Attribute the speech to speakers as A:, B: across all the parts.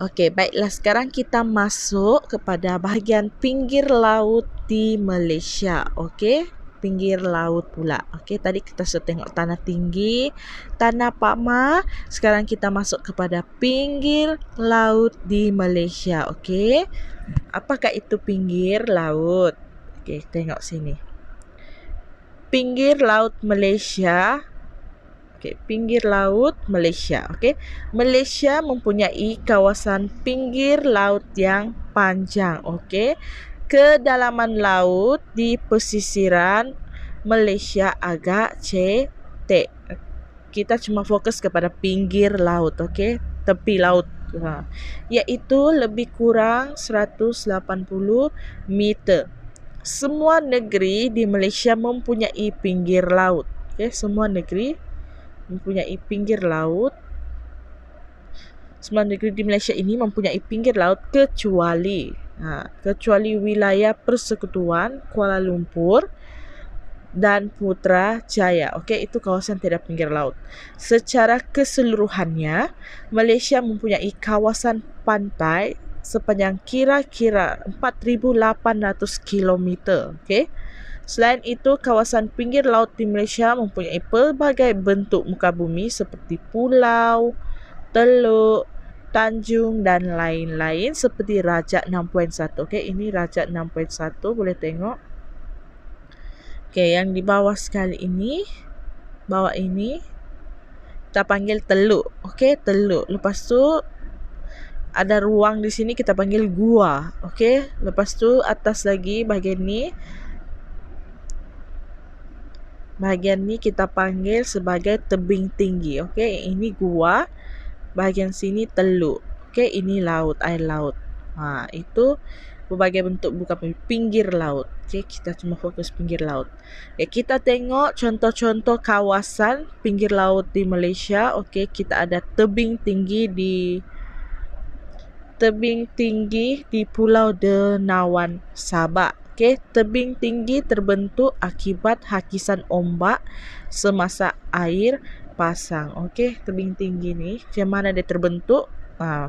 A: Okey, baiklah sekarang kita masuk kepada bahagian pinggir laut di Malaysia. Okey, pinggir laut pula. Okey, tadi kita sudah tengok tanah tinggi, tanah pakma. Sekarang kita masuk kepada pinggir laut di Malaysia. Okey, apakah itu pinggir laut? Okey, tengok sini. Pinggir laut Malaysia. Okey, pinggir laut Malaysia. Okey, Malaysia mempunyai kawasan pinggir laut yang panjang. Okey, kedalaman laut di pesisiran Malaysia agak cetek. Kita cuma fokus kepada pinggir laut. Okey, tepi laut. Iaitu lebih kurang 180 meter. Semua negeri di Malaysia mempunyai pinggir laut. Okey, semua negeri mempunyai pinggir laut. Semua negeri di Malaysia ini mempunyai pinggir laut kecuali wilayah Persekutuan Kuala Lumpur dan Putrajaya. Okey, itu kawasan tiada pinggir laut. Secara keseluruhannya, Malaysia mempunyai kawasan pantai sepanjang kira-kira 4,800 kilometer. Okey. Selain itu, kawasan pinggir laut di Malaysia mempunyai pelbagai bentuk muka bumi seperti pulau, teluk, tanjung dan lain-lain seperti Rajak 6.1. Okey, ini Rajak 6.1 boleh tengok. Okey, yang di bawah sekali ini, bawah ini kita panggil teluk. Okey, teluk. Lepas tu ada ruang di sini kita panggil gua. Okey, lepas tu atas lagi bahagian ni kita panggil sebagai tebing tinggi. Okey, ini gua. Bahagian sini teluk. Okey, ini laut, air laut. Itu berbagai bentuk bukan pinggir laut. Okey, kita cuma fokus pinggir laut. Kita tengok contoh-contoh kawasan pinggir laut di Malaysia. Okey, kita ada tebing tinggi di Pulau Denawan, Sabak. Okey, tebing tinggi terbentuk akibat hakisan ombak semasa air pasang. Okey, tebing tinggi ni macam mana dia terbentuk?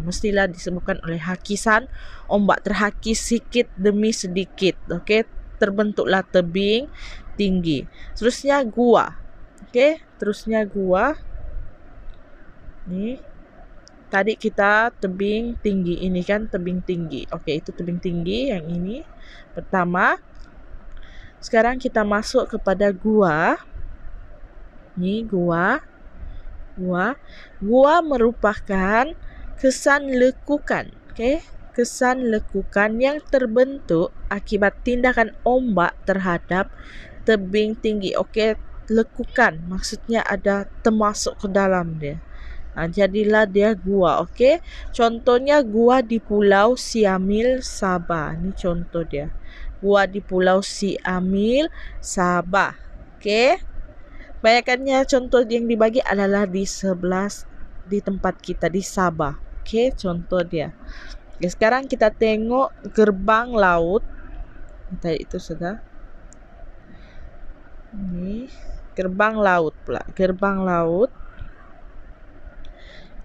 A: Mestilah disebabkan oleh hakisan ombak, terhakis sedikit demi sedikit. Okey, terbentuklah tebing tinggi. Terusnya gua. Okey, terusnya gua. Ni tadi kita tebing tinggi, ini kan tebing tinggi. Okey, itu tebing tinggi yang ini. Pertama. Sekarang kita masuk kepada gua. Ni gua. Gua merupakan kesan lekukan. Okey, kesan lekukan yang terbentuk akibat tindakan ombak terhadap tebing tinggi. Okey, lekukan maksudnya ada termasuk ke dalam dia. Jadilah dia gua. Okey, contohnya gua di Pulau Siamil, Sabah. Ni contoh dia. Gua di Pulau Siamil, Sabah. Okey. Banyaknya contoh yang dibagi adalah di tempat kita di Sabah. Okey, contoh dia. Okay, sekarang kita tengok gerbang laut. Tadi itu sudah. Ini gerbang laut pula.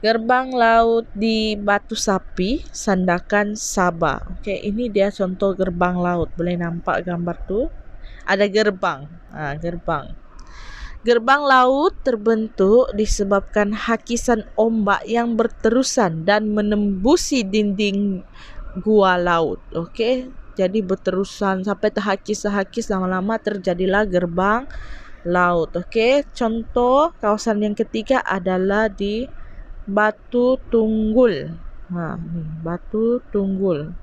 A: Gerbang laut di Batu Sapi, Sandakan, Sabah. Okey, ini dia contoh gerbang laut. Boleh nampak gambar tu? Ada gerbang. Gerbang. Gerbang laut terbentuk disebabkan hakisan ombak yang berterusan dan menembusi dinding gua laut. Okey, jadi berterusan sampai terhakis lama-lama terjadilah gerbang laut. Okey, contoh kawasan yang ketiga adalah di Batu Tunggul. Ni Batu Tunggul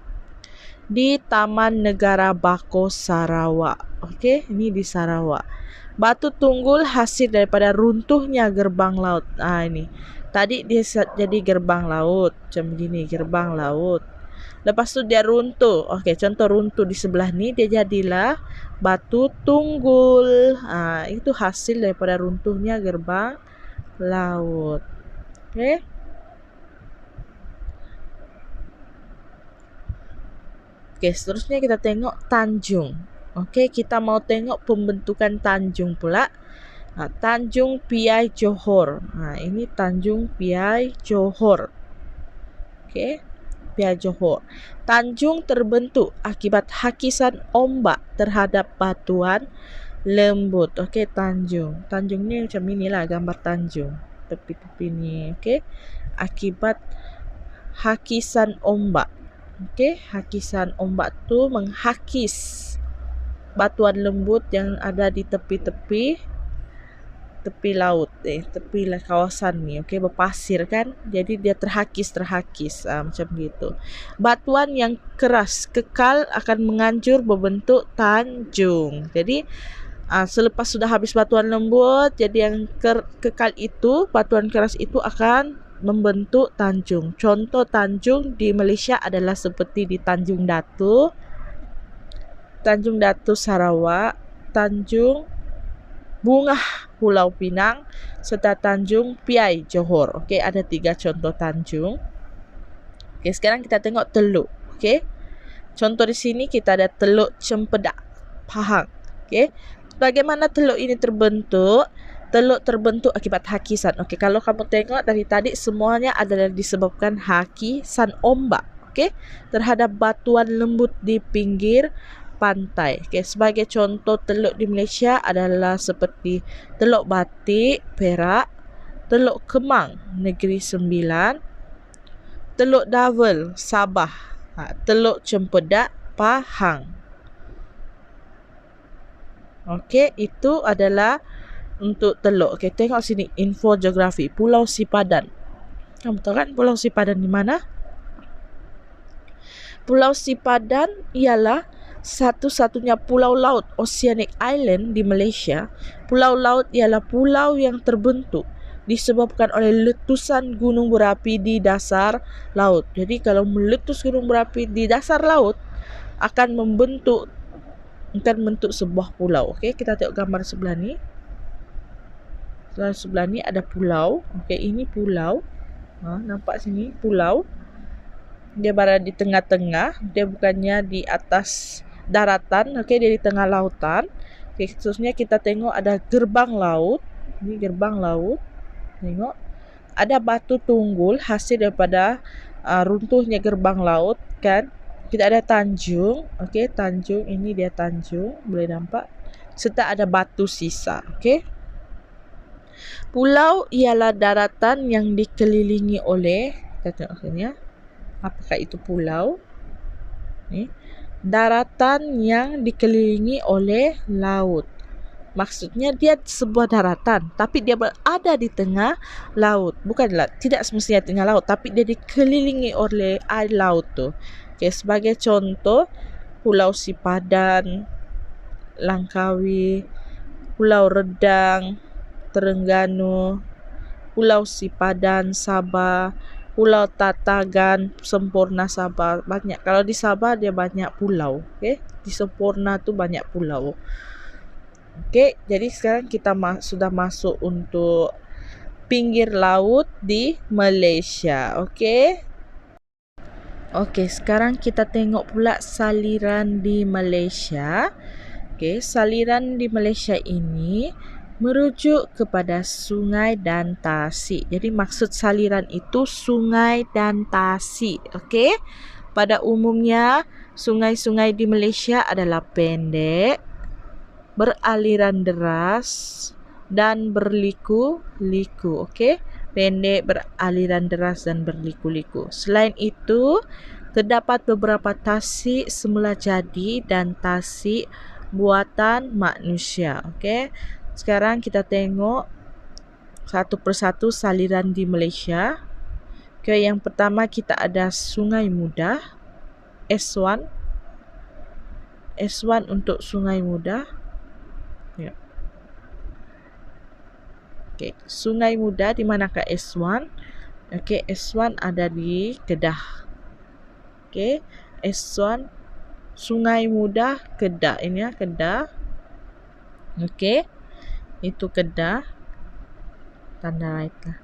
A: di Taman Negara Bako, Sarawak. Okey, ini di Sarawak. Batu Tunggul hasil daripada runtuhnya gerbang laut. Ini. Tadi dia jadi gerbang laut. Macam begini, gerbang laut. Lepas tu dia runtuh. Okey, contoh runtuh di sebelah ni dia jadilah Batu Tunggul. Itu hasil daripada runtuhnya gerbang laut. Okey. Okey, seterusnya kita tengok tanjung. Okey, kita mau tengok pembentukan tanjung pula. Tanjung Piai Johor. Ini Tanjung Piai Johor. Okey, Piai Johor. Tanjung terbentuk akibat hakisan ombak terhadap batuan lembut. Okey, tanjung. Tanjung ni macam inilah gambar tanjung. Tepi-tepi ni, okey. Akibat hakisan ombak. Okey, hakisan ombak tu menghakis batuan lembut yang ada di tepi-tepi laut, tepi kawasan ni, okey, berpasir kan, jadi dia terhakis macam gitu. Batuan yang keras kekal akan menganjur berbentuk tanjung. Jadi selepas sudah habis batuan lembut, jadi yang kekal itu, batuan keras itu akan membentuk tanjung. Contoh tanjung di Malaysia adalah seperti di Tanjung Datu, Tanjung Datu Sarawak, Tanjung Bungah Pulau Pinang serta Tanjung Piai Johor. Okey, ada 3 contoh tanjung. Okey, sekarang kita tengok teluk. Okey. Contoh di sini kita ada Teluk Cempedak, Pahang. Okey. Bagaimana teluk ini terbentuk? Teluk terbentuk akibat hakisan. Okey, kalau kamu tengok dari tadi semuanya adalah disebabkan hakisan ombak, okey, terhadap batuan lembut di pinggir pantai. Okay, sebagai contoh teluk di Malaysia adalah seperti Teluk Batik, Perak, Teluk Kemang, Negeri Sembilan, Teluk Davel, Sabah, Teluk Cempedak, Pahang. Okey, itu adalah untuk teluk. Okey, tengok sini info geografi Pulau Sipadan. Kamu tahu kan Pulau Sipadan di mana? Pulau Sipadan ialah satu-satunya pulau laut Oceanic Island di Malaysia. Pulau laut ialah pulau yang terbentuk disebabkan oleh letusan gunung berapi di dasar laut. Jadi kalau meletus gunung berapi di dasar laut akan membentuk sebuah pulau. Okey, kita tengok gambar sebelah ni. Sebelah ni ada pulau. Okey, ini pulau. Nampak sini pulau. Dia berada di tengah-tengah. Dia bukannya di atas daratan, okey, dia di tengah lautan. Okey, khususnya kita tengok ada gerbang laut. Ini gerbang laut. Tengok. Ada batu tunggul hasil daripada runtuhnya gerbang laut kan. Kita ada tanjung. Okey, tanjung ini dia tanjung, boleh nampak. Serta ada batu sisa, okey. Pulau ialah daratan yang dikelilingi oleh, kita tengok sini ya. Apakah itu pulau? Ni daratan yang dikelilingi oleh laut. Maksudnya dia sebuah daratan, tapi dia berada di tengah laut. Bukanlah, tidak semestinya tengah laut, tapi dia dikelilingi oleh air laut tu. Okay, sebagai contoh, Pulau Sipadan, Langkawi, Pulau Redang, Terengganu, Pulau Sipadan, Sabah, Pulau Tatagan, Sempurna Sabah, banyak. Kalau di Sabah dia banyak pulau, okey. Di Sempurna tu banyak pulau. Okey, jadi sekarang kita sudah masuk untuk pinggir laut di Malaysia, okey. Okey, sekarang kita tengok pula saliran di Malaysia. Okey, saliran di Malaysia ini merujuk kepada sungai dan tasik. Jadi maksud saliran itu sungai dan tasik. Okey. Pada umumnya sungai-sungai di Malaysia adalah pendek, beraliran deras dan berliku-liku. Okey. Pendek, beraliran deras dan berliku-liku. Selain itu, terdapat beberapa tasik semula jadi dan tasik buatan manusia. Okey. Sekarang kita tengok satu persatu saliran di Malaysia. Okay, yang pertama kita ada Sungai Muda, S1. S1 untuk Sungai Muda. Ya. Okay, Sungai Muda di manakah S1? Okay, S1 ada di Kedah. Okay, S1 Sungai Muda Kedah. Ini ya, Kedah. Okay. Itu Kedah, tanda right lah.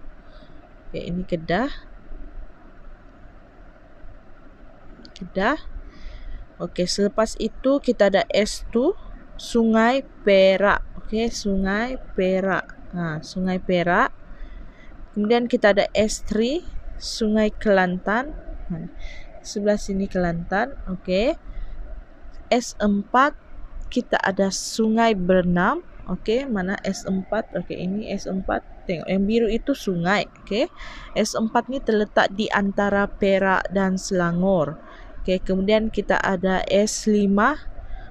A: Okay, ini Kedah. Okay, selepas itu kita ada S2 Sungai Perak. Okay, Sungai Perak. Sungai Perak. Kemudian kita ada S3 Sungai Kelantan. Sebelah sini Kelantan. Okey. S4 kita ada Sungai Bernam. Okey, mana S4? Okey, ini S4. Tengok yang biru itu sungai. Okey. S4 ni terletak di antara Perak dan Selangor. Okey, kemudian kita ada S5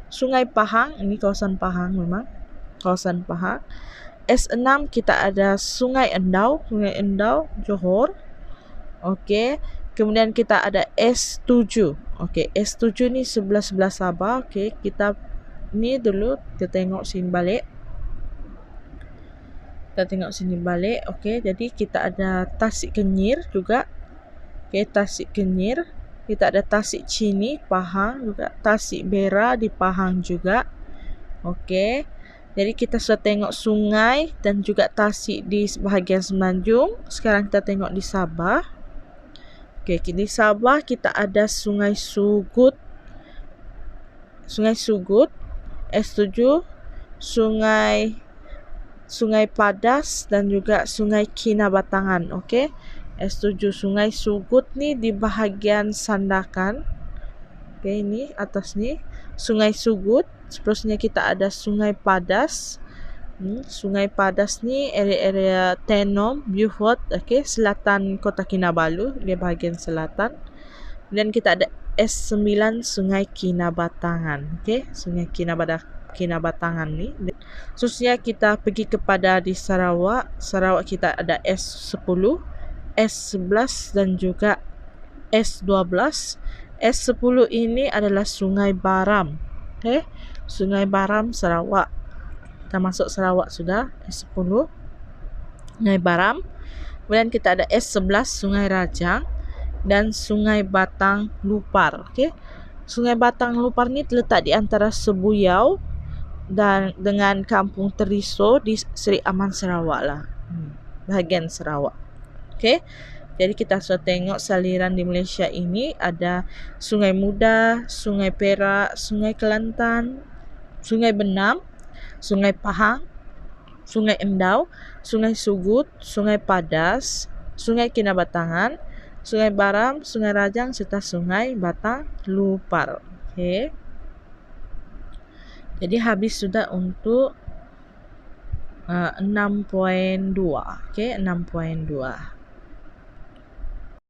A: Sungai Pahang. Ini kawasan Pahang memang. Kawasan Pahang. S6 kita ada Sungai Endau. Sungai Endau, Johor. Okey. Kemudian kita ada S7. Okey, S7 ni sebelah-sebelah Sabah. Okey, kita ni dulu kita tengok sini balik. Kita tengok sini balik. Okey, jadi kita ada Tasik Kenyir juga. Okey, Tasik Kenyir. Kita ada Tasik Chini, Pahang juga. Tasik Bera di Pahang juga. Okey. Jadi kita sudah tengok sungai dan juga tasik di bahagian Semenanjung. Sekarang kita tengok di Sabah. Okey, di Sabah kita ada Sungai Sugut. Sungai Sugut, S7, Sungai Padas dan juga Sungai Kinabatangan. Okey. S7 Sungai Sugut ni di bahagian Sandakan. Okey, ini atas ni Sungai Sugut. Seterusnya kita ada Sungai Padas. Sungai Padas ni area-area Tenom, Beaufort, okey, selatan Kota Kinabalu, di bahagian selatan. Dan kita ada S9 Sungai Kinabatangan. Okey, Sungai Kinabatangan ni. Seterusnya kita pergi kepada di Sarawak. Sarawak kita ada S10, S11 dan juga S12. S10 ini adalah Sungai Baram. Okey, Sungai Baram Sarawak. Kita masuk Sarawak sudah. S10 Sungai Baram. Kemudian kita ada S11 Sungai Rajang dan Sungai Batang Lupar. Okey. Sungai Batang Lupar ni terletak di antara Sebuyau dan dengan Kampung Teriso di Seri Aman Sarawak lah. Bahagian Sarawak. Okey. Jadi kita sudah tengok saliran di Malaysia ini ada Sungai Muda, Sungai Perak, Sungai Kelantan, Sungai Benam, Sungai Pahang, Sungai Endau, Sungai Sugut, Sungai Padas, Sungai Kinabatangan, Sungai Baram, Sungai Rajang serta Sungai Batang Lupar. Okey. Jadi habis sudah untuk 6.2. Okey, 6.2.